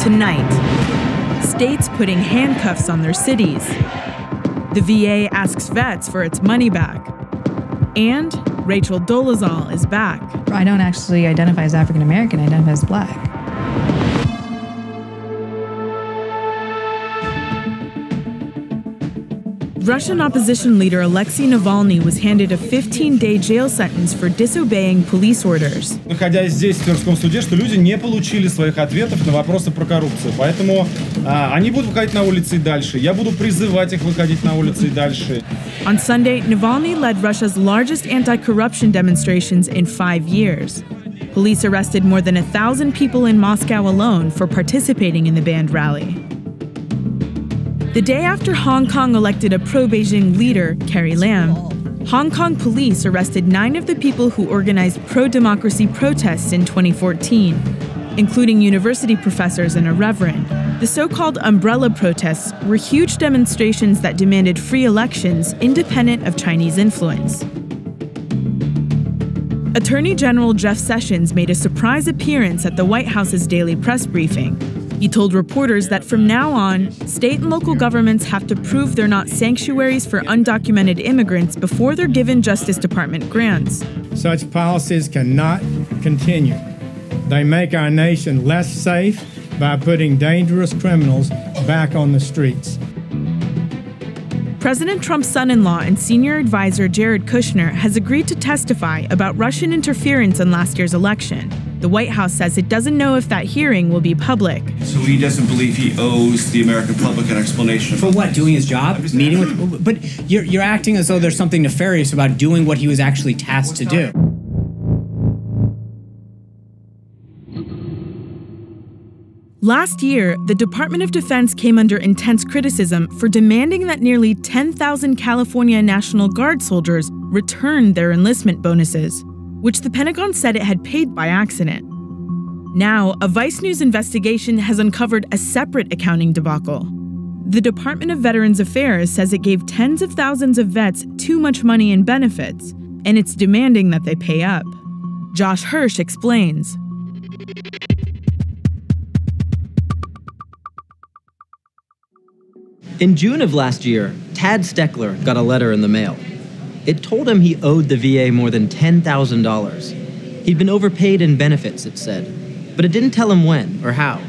tonight. States putting handcuffs on their cities. The VA asks vets for its money back. And Rachel Dolezal is back. I don't actually identify as African American, I identify as Black. Russian opposition leader Alexei Navalny was handed a 15-day jail sentence for disobeying police orders. Находясь здесь, в Тверском суде, что люди не получили своих ответов на вопросы про коррупцию. Поэтому они будут выходить на улицы и дальше. Я буду призывать их выходить на улицы и дальше. On Sunday, Navalny led Russia's largest anti-corruption demonstrations in 5 years. Police arrested more than 1,000 people in Moscow alone for participating in the banned rally. The day after Hong Kong elected a pro-Beijing leader, Carrie Lam, Hong Kong police arrested 9 of the people who organized pro-democracy protests in 2014, including university professors and a reverend. The so-called umbrella protests were huge demonstrations that demanded free elections independent of Chinese influence. Attorney General Jeff Sessions made a surprise appearance at the White House's daily press briefing. He told reporters that from now on, state and local governments have to prove they're not sanctuaries for undocumented immigrants before they're given Justice Department grants. Such policies cannot continue. They make our nation less safe by putting dangerous criminals back on the streets. President Trump's son-in-law and senior advisor Jared Kushner has agreed to testify about Russian interference in last year's election. The White House says it doesn't know if that hearing will be public. So he doesn't believe he owes the American public an explanation. For what? Doing his job? Meeting with? But you're acting as though there's something nefarious about doing what he was actually tasked to do. Last year, the Department of Defense came under intense criticism for demanding that nearly 10,000 California National Guard soldiers return their enlistment bonuses, which the Pentagon said it had paid by accident. Now, a Vice News investigation has uncovered a separate accounting debacle. The Department of Veterans Affairs says it gave tens of thousands of vets too much money in benefits, and it's demanding that they pay up. Josh Hirsch explains. In June of last year, Tad Steckler got a letter in the mail. It told him he owed the VA more than $10,000. He'd been overpaid in benefits, it said, but it didn't tell him when or how.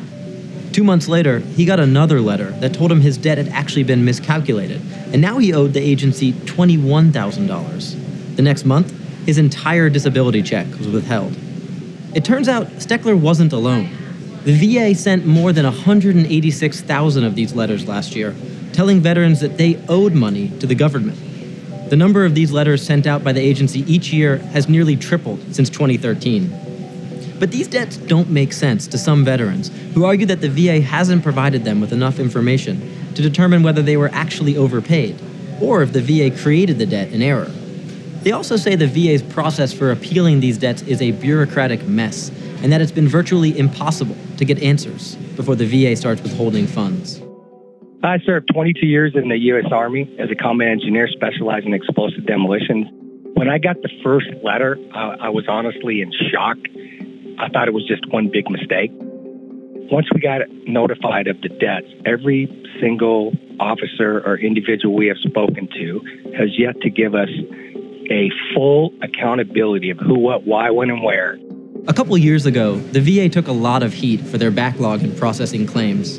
2 months later, he got another letter that told him his debt had actually been miscalculated, and now he owed the agency $21,000. The next month, his entire disability check was withheld. It turns out Steckler wasn't alone. The VA sent more than 186,000 of these letters last year, telling veterans that they owed money to the government. The number of these letters sent out by the agency each year has nearly tripled since 2013. But these debts don't make sense to some veterans who argue that the VA hasn't provided them with enough information to determine whether they were actually overpaid, or if the VA created the debt in error. They also say the VA's process for appealing these debts is a bureaucratic mess, and that it's been virtually impossible to get answers before the VA starts withholding funds. I served 22 years in the U.S. Army as a combat engineer specializing in explosive demolitions. When I got the first letter, I was honestly in shock. I thought it was just one big mistake. Once we got notified of the debts, every single officer or individual we have spoken to has yet to give us a full accountability of who, what, why, when, and where. A couple years ago, the VA took a lot of heat for their backlog in processing claims.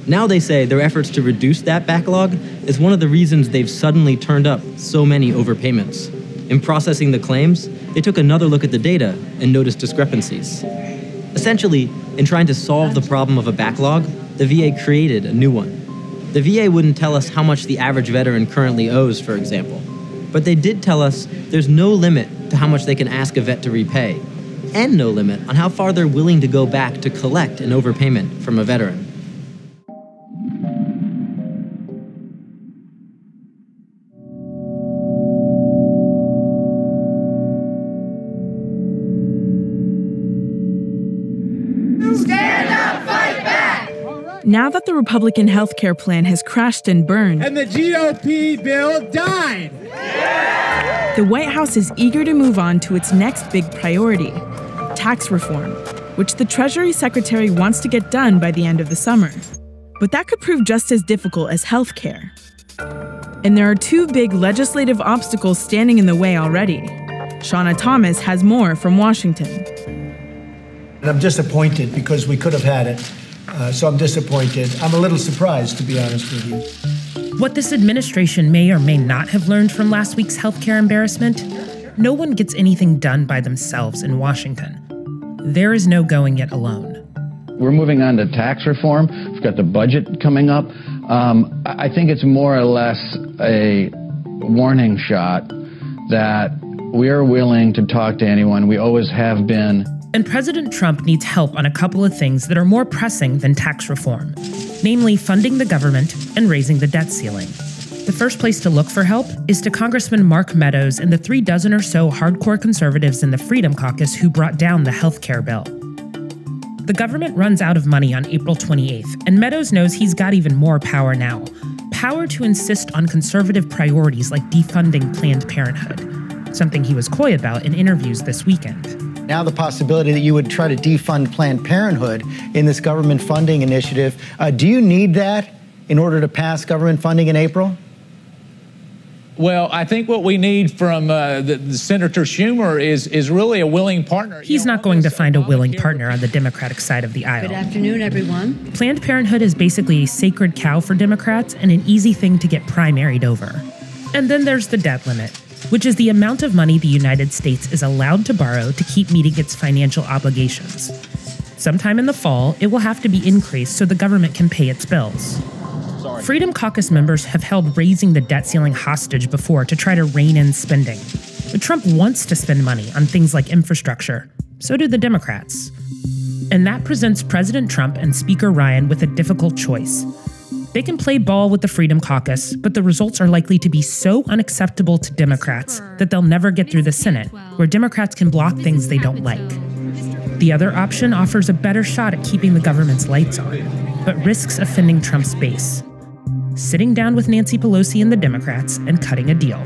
Now they say their efforts to reduce that backlog is one of the reasons they've suddenly turned up so many overpayments. In processing the claims, they took another look at the data and noticed discrepancies. Essentially, in trying to solve the problem of a backlog, the VA created a new one. The VA wouldn't tell us how much the average veteran currently owes, for example. But they did tell us there's no limit to how much they can ask a vet to repay, and no limit on how far they're willing to go back to collect an overpayment from a veteran. Now that the Republican health care plan has crashed and burned, And the GOP bill died! the White House is eager to move on to its next big priority, tax reform. which the Treasury Secretary wants to get done by the end of the summer. But that could prove just as difficult as health care. And there are two big legislative obstacles standing in the way already. Shauna Thomas has more from Washington. I'm disappointed because we could have had it, so I'm disappointed. I'm a little surprised, to be honest with you. What this administration may or may not have learned from last week's healthcare embarrassment, no one gets anything done by themselves in Washington. There is no going it alone. We're moving on to tax reform. We've got the budget coming up. I think it's more or less a warning shot that we are willing to talk to anyone. We always have been. And President Trump needs help on a couple of things that are more pressing than tax reform, namely funding the government and raising the debt ceiling. The first place to look for help is to Congressman Mark Meadows and the 36 or so hardcore conservatives in the Freedom Caucus who brought down the health care bill. The government runs out of money on April 28th, and Meadows knows he's got even more power now. Power to insist on conservative priorities like defunding Planned Parenthood, something he was coy about in interviews this weekend. Now the possibility that you would try to defund Planned Parenthood in this government funding initiative, do you need that in order to pass government funding in April? Well, I think what we need from the Senator Schumer is really a willing partner. He's not going to find a willing partner on the Democratic side of the aisle. Good afternoon, everyone. Planned Parenthood is basically a sacred cow for Democrats and an easy thing to get primaried over. And then there's the debt limit, which is the amount of money the United States is allowed to borrow to keep meeting its financial obligations. Sometime in the fall, it will have to be increased so the government can pay its bills. Freedom Caucus members have held raising the debt ceiling hostage before to try to rein in spending. But Trump wants to spend money on things like infrastructure. So do the Democrats. And that presents President Trump and Speaker Ryan with a difficult choice. They can play ball with the Freedom Caucus, but the results are likely to be so unacceptable to Democrats that they'll never get through the Senate, where Democrats can block things they don't like. The other option offers a better shot at keeping the government's lights on, but risks offending Trump's base. Sitting down with Nancy Pelosi and the Democrats and cutting a deal.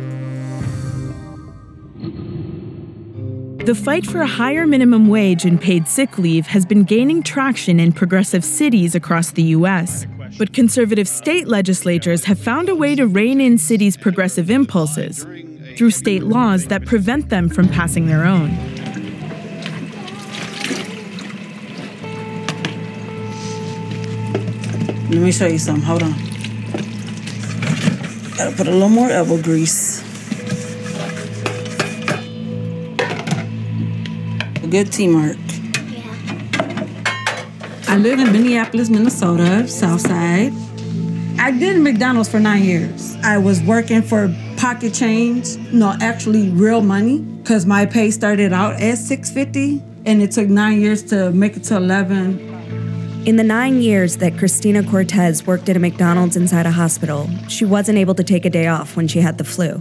The fight for a higher minimum wage and paid sick leave has been gaining traction in progressive cities across the U.S., but conservative state legislatures have found a way to rein in cities' progressive impulses through state laws that prevent them from passing their own. Let me show you something. Hold on. Gotta put a little more elbow grease. A good teamwork. I live in Minneapolis, Minnesota, South Side. I did McDonald's for 9 years. I was working for pocket change, actually real money, because my pay started out at $6.50, and it took 9 years to make it to 11. In the 9 years that Christina Cortez worked at a McDonald's inside a hospital, she wasn't able to take a day off when she had the flu.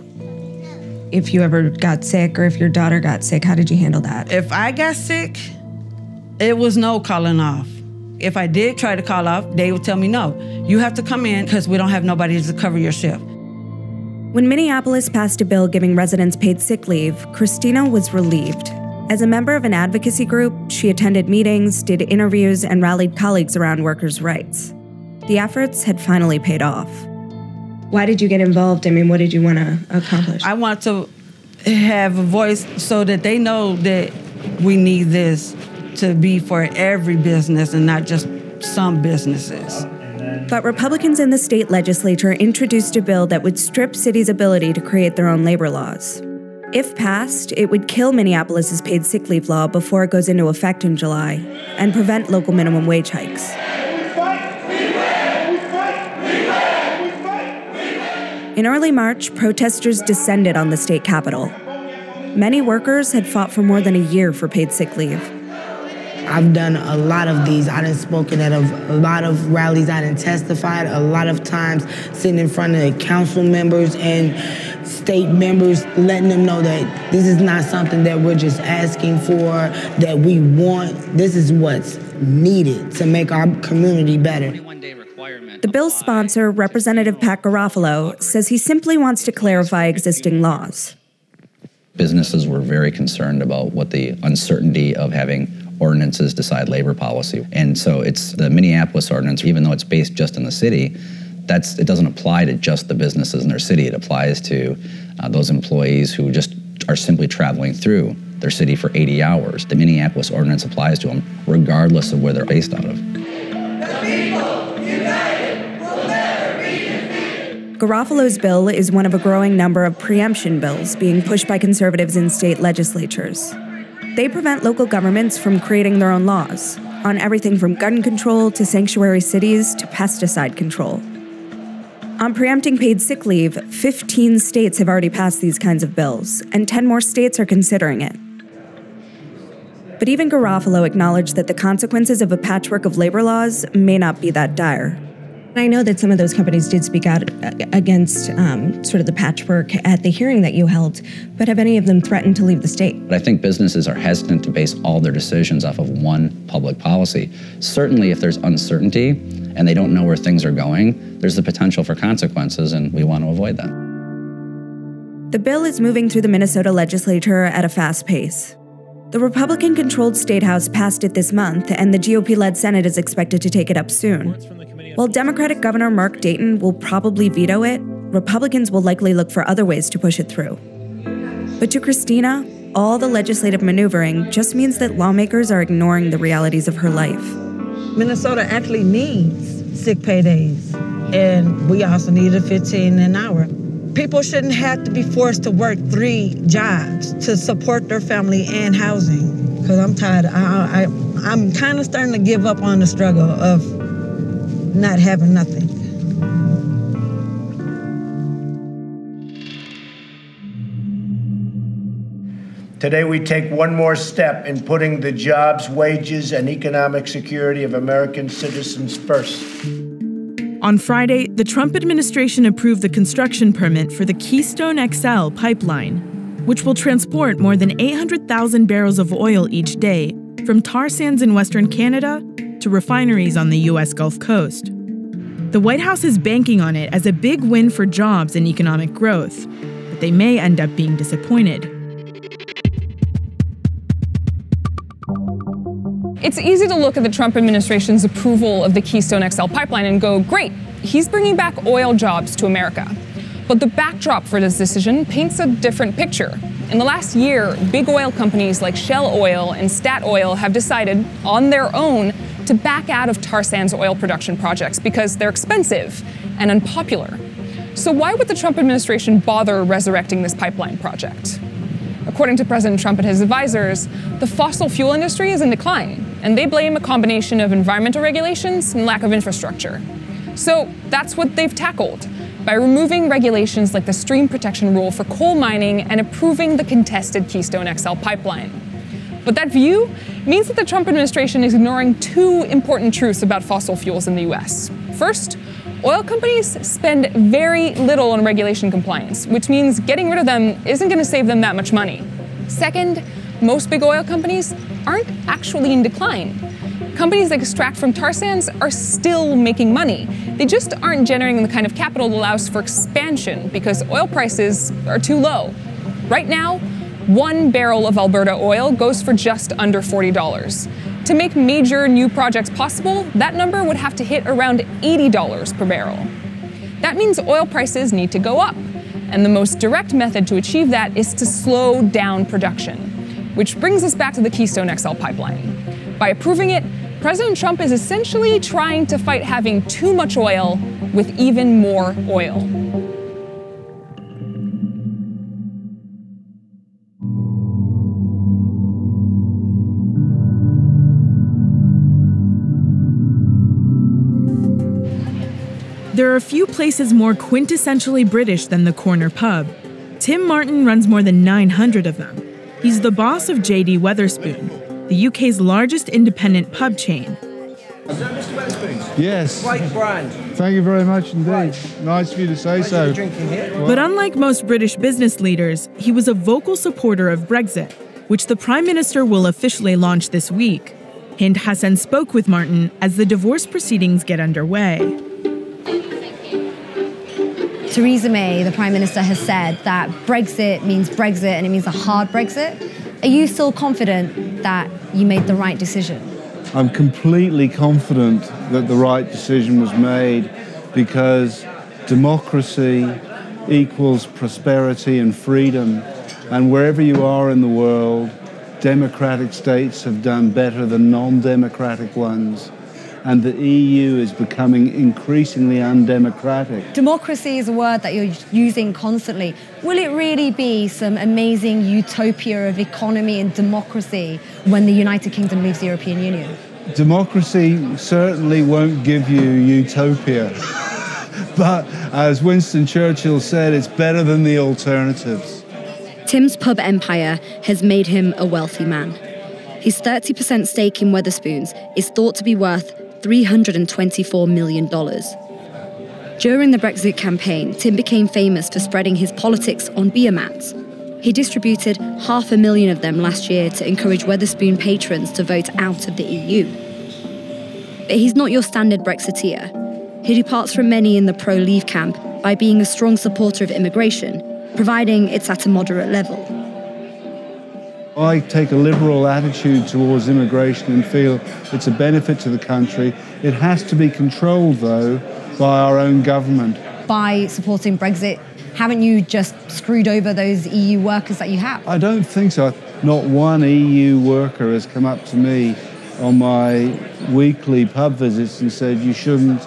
If you ever got sick or if your daughter got sick, how did you handle that? If I got sick, it was no calling off. If I did try to call off, they would tell me, no, you have to come in because we don't have nobody to cover your shift. When Minneapolis passed a bill giving residents paid sick leave, Christina was relieved. As a member of an advocacy group, she attended meetings, did interviews, and rallied colleagues around workers' rights. The efforts had finally paid off. Why did you get involved? I mean, what did you want to accomplish? I want to have a voice so that they know that we need this to be for every business and not just some businesses. But Republicans in the state legislature introduced a bill that would strip cities' ability to create their own labor laws. If passed, it would kill Minneapolis's paid sick leave law before it goes into effect in July and prevent local minimum wage hikes. In early March, protesters descended on the state capitol. Many workers had fought for more than a year for paid sick leave. I've done a lot of these. I done spoken at a lot of rallies. I done testified a lot of times, sitting in front of council members and state members, letting them know that this is not something that we're just asking for, that we want. This is what's needed to make our community better. The bill's sponsor, Representative Pat Garofalo, says he simply wants to clarify existing laws. Businesses were very concerned about what the uncertainty of having ordinances decide labor policy. And so it's the Minneapolis ordinance, even though it's based just in the city, it doesn't apply to just the businesses in their city. It applies to those employees who just are simply traveling through their city for 80 hours. The Minneapolis ordinance applies to them regardless of where they're based out of. Garofalo's bill is one of a growing number of preemption bills being pushed by conservatives in state legislatures. They prevent local governments from creating their own laws on everything from gun control to sanctuary cities to pesticide control. On preempting paid sick leave, 15 states have already passed these kinds of bills, and 10 more states are considering it. But even Garofalo acknowledged that the consequences of a patchwork of labor laws may not be that dire. I know that some of those companies did speak out against sort of the patchwork at the hearing that you held, but have any of them threatened to leave the state? But I think businesses are hesitant to base all their decisions off of one public policy. Certainly if there's uncertainty and they don't know where things are going, there's the potential for consequences, and we want to avoid that. The bill is moving through the Minnesota legislature at a fast pace. The Republican-controlled State House passed it this month, and the GOP-led Senate is expected to take it up soon. While Democratic Governor Mark Dayton will probably veto it, Republicans will likely look for other ways to push it through. But to Christina, all the legislative maneuvering just means that lawmakers are ignoring the realities of her life. Minnesota actually needs sick pay days, and we also need a 15 an hour. People shouldn't have to be forced to work 3 jobs to support their family and housing, because I'm tired. I'm kind of starting to give up on the struggle of not having nothing. Today we take one more step in putting the jobs, wages, and economic security of American citizens first. On Friday, the Trump administration approved the construction permit for the Keystone XL pipeline, which will transport more than 800,000 barrels of oil each day from tar sands in Western Canada to refineries on the U.S. Gulf Coast. The White House is banking on it as a big win for jobs and economic growth, but they may end up being disappointed. It's easy to look at the Trump administration's approval of the Keystone XL pipeline and go, great, he's bringing back oil jobs to America. But the backdrop for this decision paints a different picture. In the last year, big oil companies like Shell Oil and Statoil have decided, on their own, to back out of tar sands oil production projects because they're expensive and unpopular. So why would the Trump administration bother resurrecting this pipeline project? According to President Trump and his advisors, the fossil fuel industry is in decline, and they blame a combination of environmental regulations and lack of infrastructure. So that's what they've tackled, by removing regulations like the stream protection rule for coal mining and approving the contested Keystone XL pipeline. But that view means that the Trump administration is ignoring 2 important truths about fossil fuels in the US. First, oil companies spend very little on regulation compliance, which means getting rid of them isn't going to save them that much money. Second, most big oil companies aren't actually in decline. Companies that extract from tar sands are still making money. They just aren't generating the kind of capital that allows for expansion because oil prices are too low. Right now, 1 barrel of Alberta oil goes for just under $40. To make major new projects possible, that number would have to hit around $80 per barrel. That means oil prices need to go up, and the most direct method to achieve that is to slow down production, which brings us back to the Keystone XL pipeline. By approving it, President Trump is essentially trying to fight having too much oil with even more oil. There are a few places more quintessentially British than the corner pub. Tim Martin runs more than 900 of them. He's the boss of J.D. Wetherspoon, the UK's largest independent pub chain. Yes. Great brand. Thank you very much indeed. Nice of you to say so. But unlike most British business leaders, he was a vocal supporter of Brexit, which the Prime Minister will officially launch this week. Hind Hassan spoke with Martin as the divorce proceedings get underway. Theresa May, the Prime Minister, has said that Brexit means Brexit and it means a hard Brexit. Are you still confident that you made the right decision? I'm completely confident that the right decision was made because democracy equals prosperity and freedom. And wherever you are in the world, democratic states have done better than non-democratic ones. And the EU is becoming increasingly undemocratic. Democracy is a word that you're using constantly. Will it really be some amazing utopia of economy and democracy when the United Kingdom leaves the European Union? Democracy certainly won't give you utopia. But as Winston Churchill said, it's better than the alternatives. Tim's pub empire has made him a wealthy man. His 30% stake in Wetherspoons is thought to be worth $324 million. During the Brexit campaign, Tim became famous for spreading his politics on beer mats. He distributed 500,000 of them last year to encourage Wetherspoon patrons to vote out of the EU. But he's not your standard Brexiteer. He departs from many in the pro-Leave camp by being a strong supporter of immigration, providing it's at a moderate level. I take a liberal attitude towards immigration and feel it's a benefit to the country. It has to be controlled, though, by our own government. By supporting Brexit, haven't you just screwed over those EU workers that you have? I don't think so. Not one EU worker has come up to me on my weekly pub visits and said you shouldn't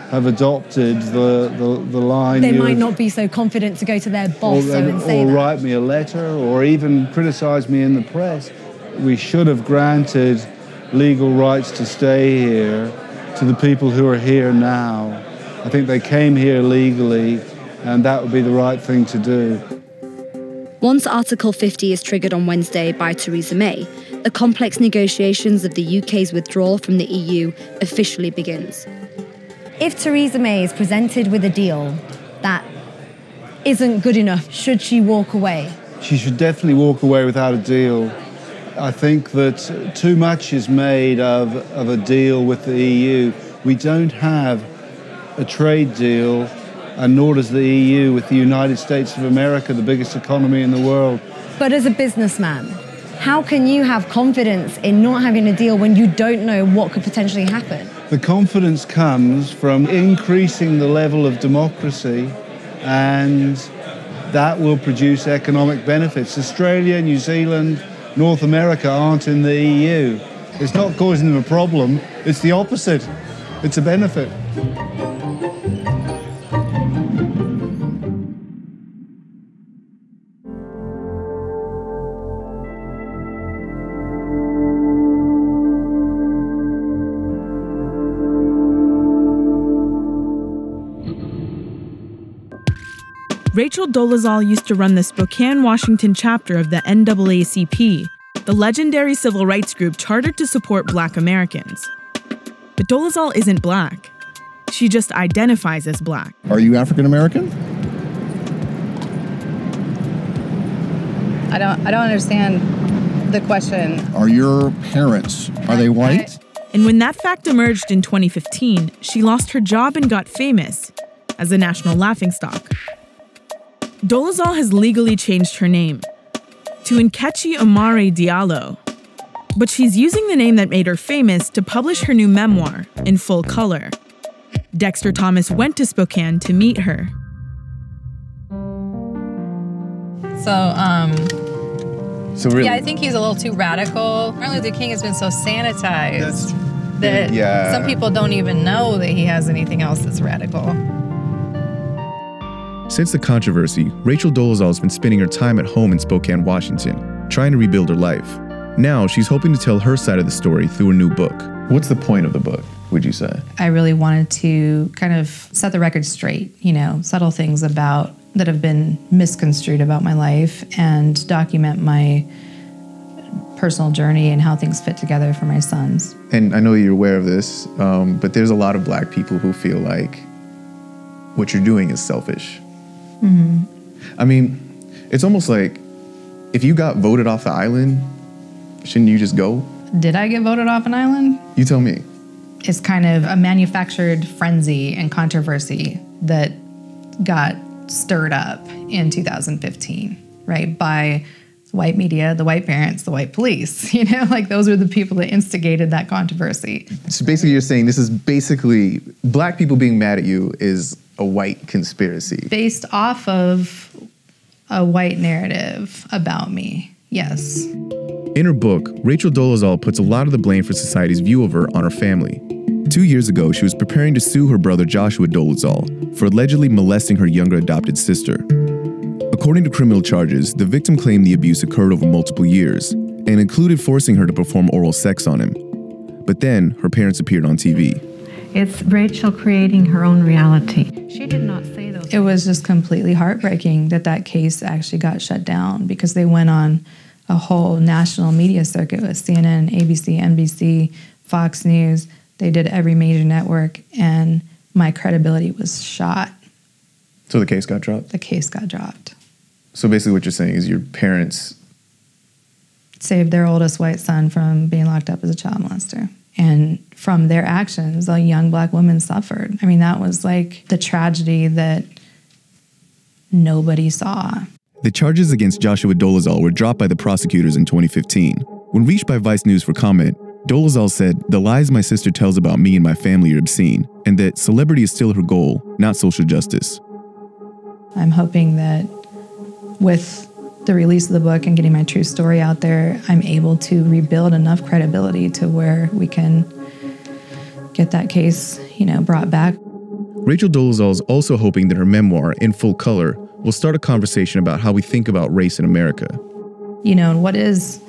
have adopted the line. They might not be so confident to go to their boss and say that. Or write me a letter or even criticise me in the press. We should have granted legal rights to stay here to the people who are here now. I think they came here legally and that would be the right thing to do. Once Article 50 is triggered on Wednesday by Theresa May, the complex negotiations of the UK's withdrawal from the EU officially begins. If Theresa May is presented with a deal that isn't good enough, should she walk away? She should definitely walk away without a deal. I think that too much is made of a deal with the EU. We don't have a trade deal, and nor does the EU with the United States of America, the biggest economy in the world. But as a businessman, how can you have confidence in not having a deal when you don't know what could potentially happen? The confidence comes from increasing the level of democracy, and that will produce economic benefits. Australia, New Zealand, North America aren't in the EU. It's not causing them a problem, it's the opposite. It's a benefit. Rachel Dolezal used to run the Spokane, Washington chapter of the NAACP, the legendary civil rights group chartered to support Black Americans. But Dolezal isn't Black. She just identifies as Black. Are you African American? I don't understand the question. Are your parents, are they white? And when that fact emerged in 2015, she lost her job and got famous as a national laughingstock. Dolezal has legally changed her name to Nkechi Omare Diallo, but she's using the name that made her famous to publish her new memoir in full color. Dexter Thomas went to Spokane to meet her. So really? Yeah, I think he's a little too radical. Martin Luther King has been so sanitized that some people don't even know that he has anything else that's radical. Since the controversy, Rachel Dolezal has been spending her time at home in Spokane, Washington, trying to rebuild her life. Now she's hoping to tell her side of the story through a new book. What's the point of the book, would you say? I really wanted to kind of set the record straight, subtle things that have been misconstrued about my life and document my personal journey and how things fit together for my sons. And I know you're aware of this, but there's a lot of Black people who feel like what you're doing is selfish. Mm-hmm. I mean, it's almost like if you got voted off the island, shouldn't you just go? Did I get voted off an island? You tell me. It's kind of a manufactured frenzy and controversy that got stirred up in 2015, right, by white media, the white parents, the white police. You know, like those were the people that instigated that controversy. So basically you're saying this is basically black people being mad at you is a white conspiracy. Based off of a white narrative about me, yes. In her book, Rachel Dolezal puts a lot of the blame for society's view of her on her family. 2 years ago, she was preparing to sue her brother Joshua Dolezal for allegedly molesting her younger adopted sister. According to criminal charges, the victim claimed the abuse occurred over multiple years and included forcing her to perform oral sex on him. But then, her parents appeared on TV. It's Rachel creating her own reality. She did not say those. It was just completely heartbreaking that that case actually got shut down because they went on a whole national media circuit with CNN, ABC, NBC, Fox News. They did every major network, and my credibility was shot. So the case got dropped? The case got dropped. So basically what you're saying is your parents saved their oldest white son from being locked up as a child molester. And from their actions, a young black woman suffered. I mean, that was like the tragedy that nobody saw. The charges against Joshua Dolezal were dropped by the prosecutors in 2015. When reached by Vice News for comment, Dolezal said, "The lies my sister tells about me and my family are obscene, and that celebrity is still her goal, not social justice." I'm hoping that with the release of the book and getting my true story out there, I'm able to rebuild enough credibility to where we can get that case, brought back. Rachel Dolezal is also hoping that her memoir, In Full Color, will start a conversation about how we think about race in America. What is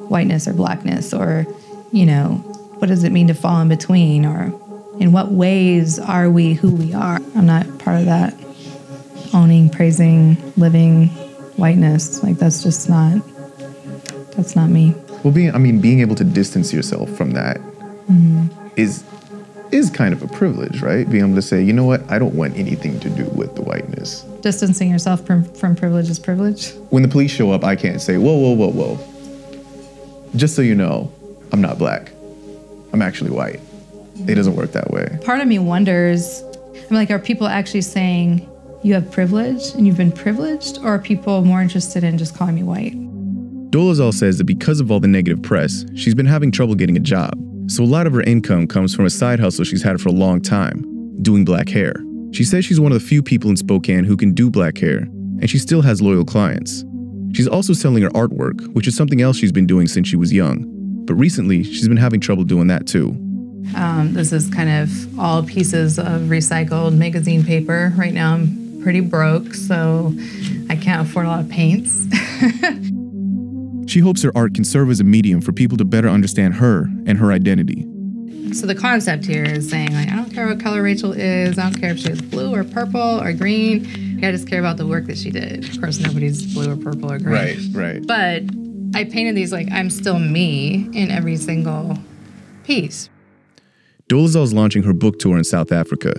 whiteness or blackness, or, what does it mean to fall in between, or in what ways are we who we are? I'm not part of that owning, praising, living whiteness. Like, that's not me. Well, being able to distance yourself from that is kind of a privilege, right? Being able to say, you know what, I don't want anything to do with the whiteness. Distancing yourself from privilege is privilege. When the police show up, I can't say, whoa, whoa, whoa, whoa. Just so you know, I'm not black. I'm actually white. It doesn't work that way. Part of me wonders, are people actually saying you have privilege and you've been privileged, or are people more interested in just calling me white? Dolezal says that because of all the negative press, she's been having trouble getting a job. So a lot of her income comes from a side hustle she's had for a long time, doing black hair. She says she's one of the few people in Spokane who can do black hair, and she still has loyal clients. She's also selling her artwork, which is something else she's been doing since she was young. But recently, she's been having trouble doing that too. This is kind of all pieces of recycled magazine paper. Right now I'm pretty broke, so I can't afford a lot of paints. She hopes her art can serve as a medium for people to better understand her and her identity. So the concept here is saying, I don't care what color Rachel is, I don't care if she's blue or purple or green, I just care about the work that she did. Of course, nobody's blue or purple or green. Right. But I painted these like I'm still me in every single piece. Dolezal is launching her book tour in South Africa.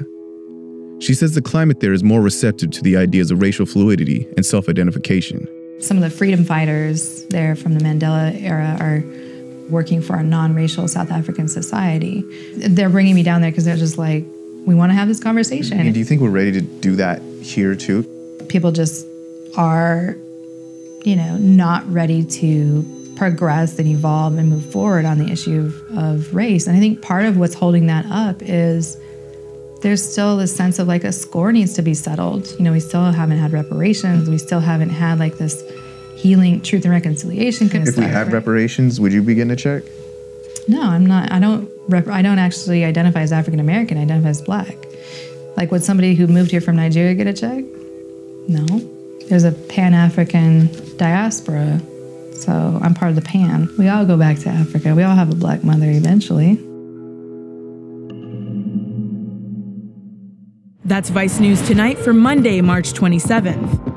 She says the climate there is more receptive to the ideas of racial fluidity and self-identification. Some of the freedom fighters there from the Mandela era are working for a non-racial South African society. They're bringing me down there because they're just like, we want to have this conversation. And do you think we're ready to do that here too? People just are, not ready to progress and evolve and move forward on the issue of race. And I think part of what's holding that up is there's still this sense of like a score needs to be settled. We still haven't had reparations. We still haven't had like this healing, truth and reconciliation kind of stuff. If we had reparations, would you be getting a check? No, I'm not. I don't actually identify as African American. I identify as black. Like, would somebody who moved here from Nigeria get a check? No. There's a Pan-African diaspora, so I'm part of the Pan. We all go back to Africa. We all have a black mother eventually. That's Vice News Tonight for Monday, March 27th.